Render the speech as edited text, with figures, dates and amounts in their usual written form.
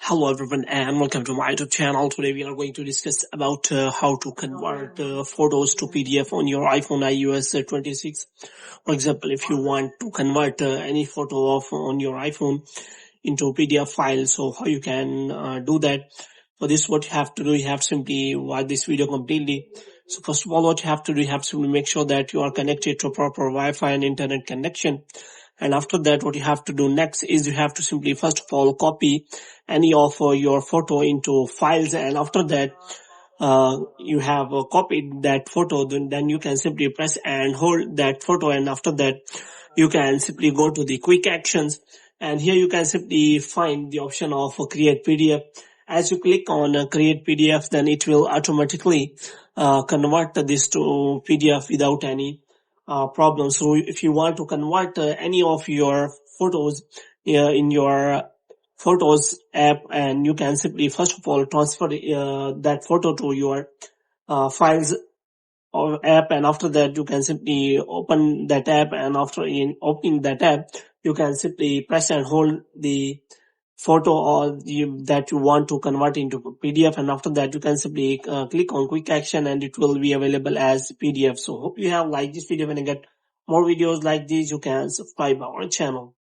Hello everyone and welcome to my YouTube channel. Today we are going to discuss about how to convert photos to PDF on your iPhone iOS 26. For example, if you want to convert any photo of on your iPhone into PDF file, so how you can do that. For this, what you have to do, you have to simply watch this video completely. So first of all, what you have to do, you have to make sure that you are connected to a proper Wi-Fi and internet connection. And after that, what you have to do next is you have to simply first of all copy any of your photo into files, and after that you have copied that photo, then you can simply press and hold that photo, and after that you can simply go to the quick actions, and here you can simply find the option of create PDF. As you click on create PDF, then it will automatically convert this to PDF without any problem. So if you want to convert any of your photos in your photos app, and you can simply first of all transfer that photo to your files or app, and after that you can simply open that app, and after in opening that app you can simply press and hold the photo that you want to convert into PDF, and after that you can simply click on quick action and it will be available as PDF. So hope you have liked this video. When you get more videos like these, you can subscribe our channel.